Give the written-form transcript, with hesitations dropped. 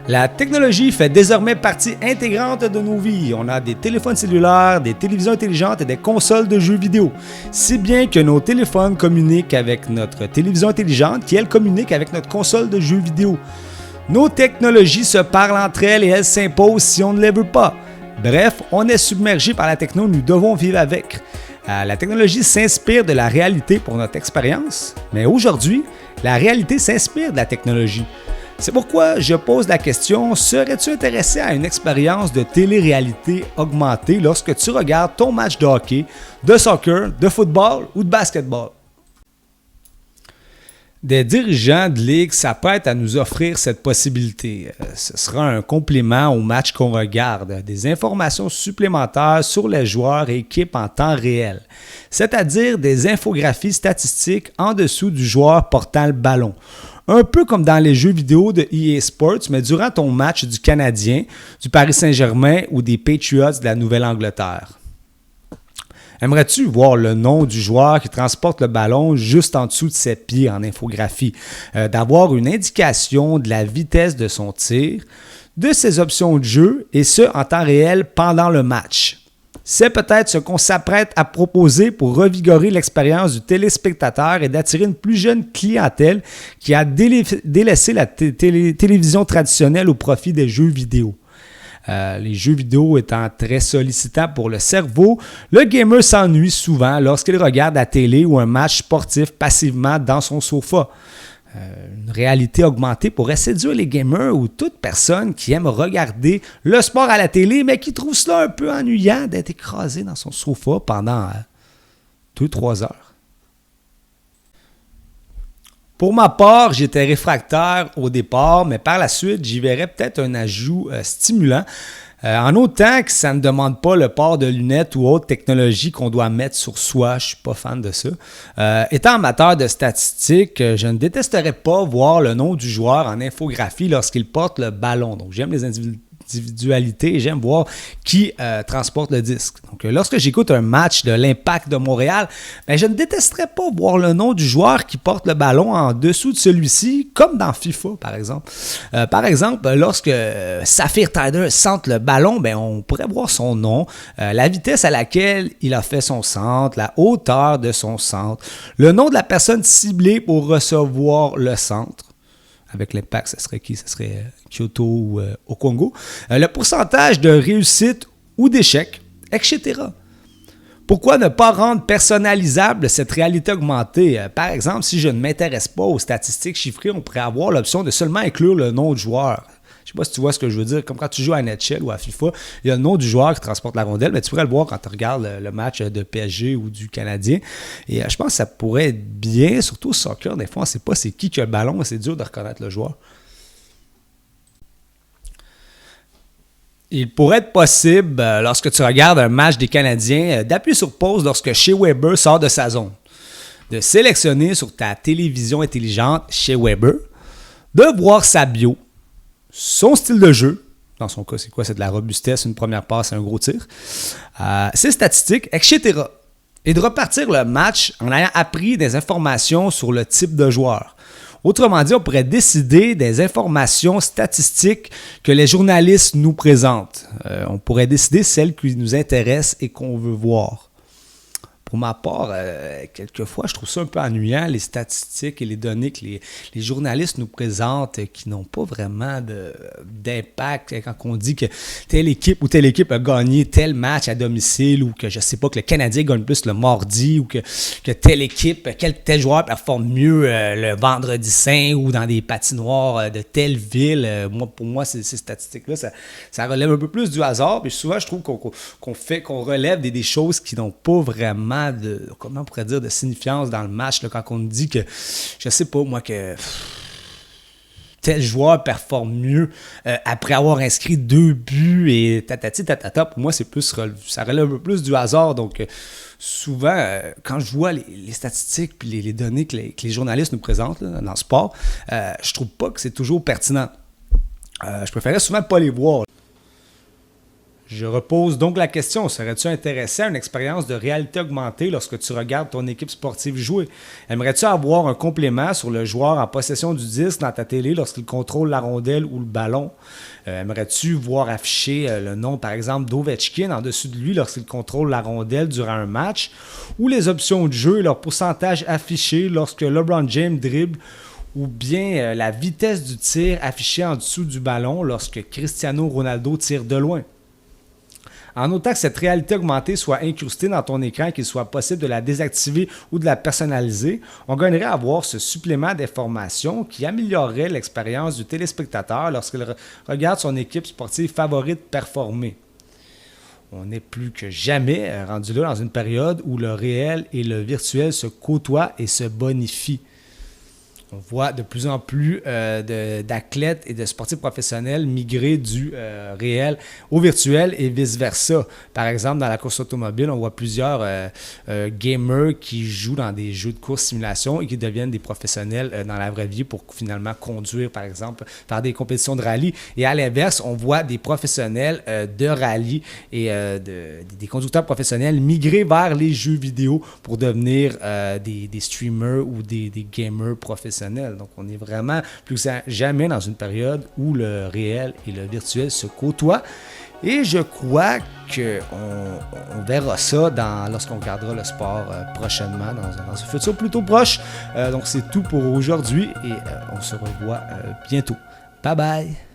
La technologie fait désormais partie intégrante de nos vies. On a des téléphones cellulaires, des télévisions intelligentes et des consoles de jeux vidéo. Si bien que nos téléphones communiquent avec notre télévision intelligente qui, elle, communique avec notre console de jeux vidéo. Nos technologies se parlent entre elles et elles s'imposent si on ne les veut pas. Bref, on est submergé par la techno, nous devons vivre avec. La technologie s'inspire de la réalité pour notre expérience, mais aujourd'hui, la réalité s'inspire de la technologie. C'est pourquoi je pose la question, serais-tu intéressé à une expérience de télé-réalité augmentée lorsque tu regardes ton match de hockey, de soccer, de football ou de basketball? Des dirigeants de ligue s'apprêtent à nous offrir cette possibilité. Ce sera un complément au match qu'on regarde, des informations supplémentaires sur les joueurs et équipes en temps réel, c'est-à-dire des infographies statistiques en dessous du joueur portant le ballon. Un peu comme dans les jeux vidéo de EA Sports, mais durant ton match du Canadien, du Paris Saint-Germain ou des Patriots de la Nouvelle-Angleterre. Aimerais-tu voir le nom du joueur qui transporte le ballon juste en dessous de ses pieds en infographie, d'avoir une indication de la vitesse de son tir, de ses options de jeu et ce en temps réel pendant le match? C'est peut-être ce qu'on s'apprête à proposer pour revigorer l'expérience du téléspectateur et d'attirer une plus jeune clientèle qui a délaissé la télévision traditionnelle au profit des jeux vidéo. Les jeux vidéo étant très sollicitants pour le cerveau, le gamer s'ennuie souvent lorsqu'il regarde la télé ou un match sportif passivement dans son sofa. Une réalité augmentée pourrait séduire les gamers ou toute personne qui aime regarder le sport à la télé, mais qui trouve cela un peu ennuyant d'être écrasé dans son sofa pendant 2-3 heures. Pour ma part, j'étais réfractaire au départ, mais par la suite, j'y verrais peut-être un ajout stimulant. En autant que ça ne demande pas le port de lunettes ou autre technologie qu'on doit mettre sur soi, je ne suis pas fan de ça. Étant amateur de statistiques, je ne détesterais pas voir le nom du joueur en infographie lorsqu'il porte le ballon. Donc j'aime les individualités et j'aime voir qui transporte le disque. Donc lorsque j'écoute un match de l'Impact de Montréal, je ne détesterais pas voir le nom du joueur qui porte le ballon en dessous de celui-ci, comme dans FIFA par exemple. Par exemple, lorsque Saphir Taider centre le ballon, on pourrait voir son nom, la vitesse à laquelle il a fait son centre, la hauteur de son centre, le nom de la personne ciblée pour recevoir le centre. Avec l'Impact, ce serait qui? Ce serait Kyoto ou au Congo. Le pourcentage de réussite ou d'échec, etc. Pourquoi ne pas rendre personnalisable cette réalité augmentée? Par exemple, si je ne m'intéresse pas aux statistiques chiffrées, on pourrait avoir l'option de seulement inclure le nom du joueur. Je ne sais pas si tu vois ce que je veux dire. Comme quand tu joues à NHL ou à FIFA, il y a le nom du joueur qui transporte la rondelle, mais tu pourrais le voir quand tu regardes le match de PSG ou du Canadien. Et je pense que ça pourrait être bien, surtout au soccer. Des fois, on ne sait pas c'est qui a le ballon, mais c'est dur de reconnaître le joueur. Il pourrait être possible, lorsque tu regardes un match des Canadiens, d'appuyer sur pause lorsque Shea Weber sort de sa zone. De sélectionner sur ta télévision intelligente Shea Weber, de voir sa bio, son style de jeu, dans son cas, c'est quoi? C'est de la robustesse, une première passe, un gros tir, ses statistiques, etc. Et de repartir le match en ayant appris des informations sur le type de joueur. Autrement dit, on pourrait décider des informations statistiques que les journalistes nous présentent. On pourrait décider celles qui nous intéressent et qu'on veut voir. Pour ma part, quelquefois, je trouve ça un peu ennuyant, les statistiques et les données que les journalistes nous présentent qui n'ont pas vraiment d'impact. Quand on dit que telle équipe ou telle équipe a gagné tel match à domicile ou que, je ne sais pas, que le Canadien gagne plus le mardi ou que telle équipe, tel joueur performe mieux le vendredi saint ou dans des patinoires de telle ville. Pour moi, ces statistiques-là, ça relève un peu plus du hasard. Puis souvent, je trouve qu'on relève des choses qui n'ont pas vraiment comment on pourrait dire, de signifiance dans le match, là, quand on dit que, je sais pas moi, que tel joueur performe mieux après avoir inscrit 2 buts et tatati tatata. Pour moi, c'est plus, ça relève un peu plus du hasard. Donc, souvent, quand je vois les statistiques et les données que les journalistes nous présentent là, dans le sport, je trouve pas que c'est toujours pertinent. Je préférais souvent pas les voir. Je repose donc la question, serais-tu intéressé à une expérience de réalité augmentée lorsque tu regardes ton équipe sportive jouer? Aimerais-tu avoir un complément sur le joueur en possession du disque dans ta télé lorsqu'il contrôle la rondelle ou le ballon? Aimerais-tu voir afficher le nom, par exemple, d'Ovechkin en dessus de lui lorsqu'il contrôle la rondelle durant un match? Ou les options de jeu et leur pourcentage affiché lorsque LeBron James dribble? Ou bien la vitesse du tir affichée en dessous du ballon lorsque Cristiano Ronaldo tire de loin? En notant que cette réalité augmentée soit incrustée dans ton écran et qu'il soit possible de la désactiver ou de la personnaliser, on gagnerait à avoir ce supplément d'informations qui améliorerait l'expérience du téléspectateur lorsqu'il regarde son équipe sportive favorite performer. On est plus que jamais rendu là dans une période où le réel et le virtuel se côtoient et se bonifient. On voit de plus en plus d'athlètes et de sportifs professionnels migrer du réel au virtuel et vice-versa. Par exemple, dans la course automobile, on voit plusieurs gamers qui jouent dans des jeux de course simulation et qui deviennent des professionnels dans la vraie vie pour finalement conduire, par exemple, faire des compétitions de rallye. Et à l'inverse, on voit des professionnels de rallye et des conducteurs professionnels migrer vers les jeux vidéo pour devenir des streamers ou des gamers professionnels. Donc, on est vraiment plus que jamais dans une période où le réel et le virtuel se côtoient. Et je crois qu'on verra ça lorsqu'on regardera le sport prochainement, dans un futur plutôt proche. Donc, c'est tout pour aujourd'hui et on se revoit bientôt. Bye bye!